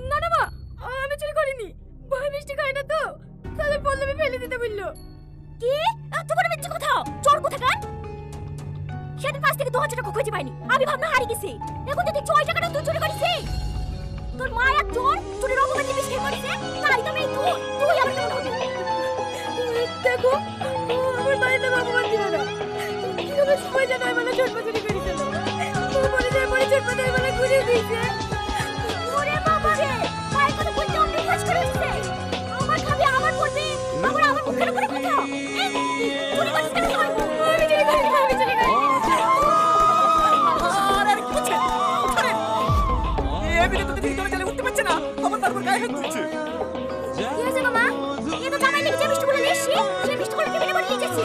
না না মা, আমি চুরি করিনি। ভাই মিষ্টি খায় না তো, তাহলে পল্লবী ফেলে দিতে বললো। কি এত বড় মিথ্যে কথা? চোর কোথাকার? সেদিন পাশ থেকে 2000 টাকা খুঁজে পাইনি, আমি ভাবনা হারিয়ে গেছি। এখন যদি 6 টাকাটা তুই চুরি করিস, তোর মা এক চোর, চুরির অপরাধী বেশি করেছে, তাই তো মেয়ে তুই আমার কেমন হবে? দেখো, আমার মায়ের নাম অপমান দিল না। কিভাবে সময় জানায় বলে জন্ম চুরি করেছিল, মরে যায় মরে যায় মনে বলে ঘুরিয়ে দিয়েছে। ওরে বাবা রে, মায়ের কথা বলতে অন্য কাজ করে উঠছে। আমার খাবি আমার করবি, আবার আমার মুখের উপরে কথা। চুরি করিস কেন? আমি চুরি করিনি, আমি চুরি করিনি। আরে কিছু ছাড়েন। এই বিলে তো দিদি চলে উঠতে পারছে না, আমার তারপর গায়ে হাত তুলছে। কি হয়েছে মামা? এ তো জামাই লেগে যে মিষ্টি বলে এসছি, সেই মিষ্টি করে টেবিলে করে নিয়ে যাচ্ছি।